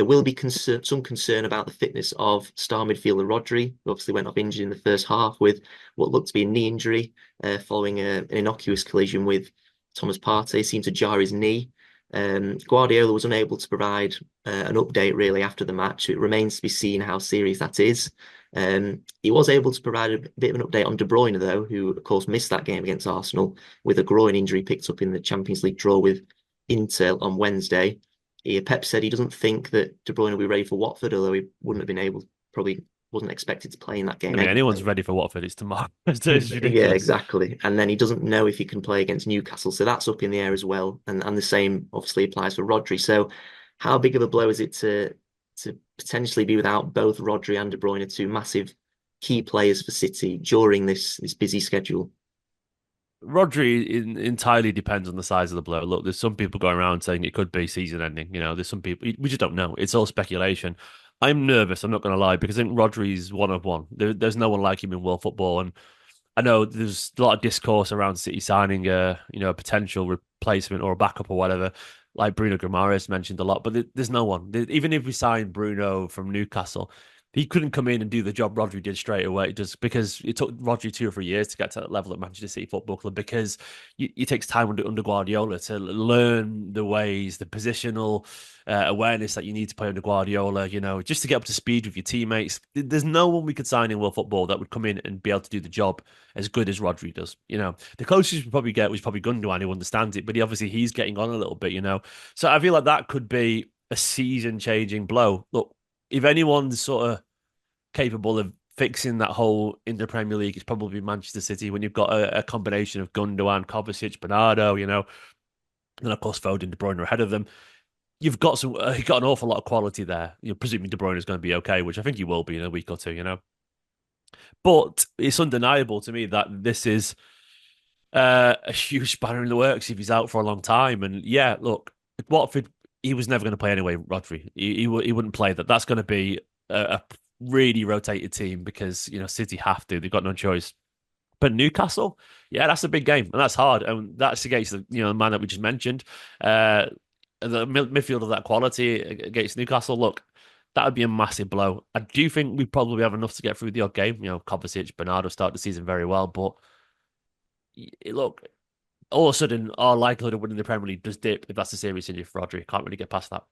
There will be some concern about the fitness of star midfielder Rodri, who obviously went off injured in the first half with what looked to be a knee injury following an innocuous collision with Thomas Partey. Seemed to jar his knee. Guardiola was unable to provide an update really after the match. It remains to be seen how serious that is. He was able to provide a bit of an update on De Bruyne, though, who, of course, missed that game against Arsenal with a groin injury picked up in the Champions League draw with Inter on Wednesday. Pep said he doesn't think that De Bruyne will be ready for Watford, although he wouldn't have been able, probably wasn't expected to play in that I game mean, anyone's anyway. ready for Watford. It's tomorrow. It's Yeah, ridiculous. exactly. And then he doesn't know if he can play against Newcastle, so that's up in the air as well. And the same obviously applies for Rodri. So, how big of a blow is it to potentially be without both Rodri and De Bruyne, two massive key players for City during this busy schedule? Rodri entirely depends on the size of the blow. Look, there's some people going around saying it could be season ending. There's some people, we just don't know. It's all speculation. I'm nervous, I'm not going to lie, because I think Rodri's one of one. There's no one like him in world football. And I know there's a lot of discourse around City signing a potential replacement or a backup or whatever, like Bruno Guimaraes mentioned a lot, but there's no one. Even if we sign Bruno from Newcastle, he couldn't come in and do the job Rodri did straight away, just because it took Rodri 2 or 3 years to get to that level at Manchester City Football Club, because it takes time under Guardiola to learn the ways, the positional awareness that you need to play under Guardiola, just to get up to speed with your teammates. There's no one we could sign in world football that would come in and be able to do the job as good as Rodri does. The closest we probably get was probably Gundogan, who understands it, but he's getting on a little bit. So I feel like that could be a season-changing blow. Look, if anyone's sort of capable of fixing that hole in the Premier League, it's probably Manchester City when you've got a combination of Gundogan, Kovacic, Bernardo, and of course Foden, De Bruyne are ahead of them. You've got an awful lot of quality there. Presuming De Bruyne is going to be okay, which I think he will be in a week or two. But it's undeniable to me that this is a huge spanner in the works if he's out for a long time. And yeah, look, Watford, he was never going to play anyway. Rodri, he wouldn't play that. That's going to be a really rotated team because City have to. They've got no choice. But Newcastle, yeah, that's a big game and that's hard. And that's against the man that we just mentioned. The midfield of that quality against Newcastle. Look, that would be a massive blow. I do think we probably have enough to get through the odd game. Kovacic, Bernardo start the season very well, but look, all of a sudden, our likelihood of winning the Premier League does dip if that's a serious injury for Rodri. Can't really get past that.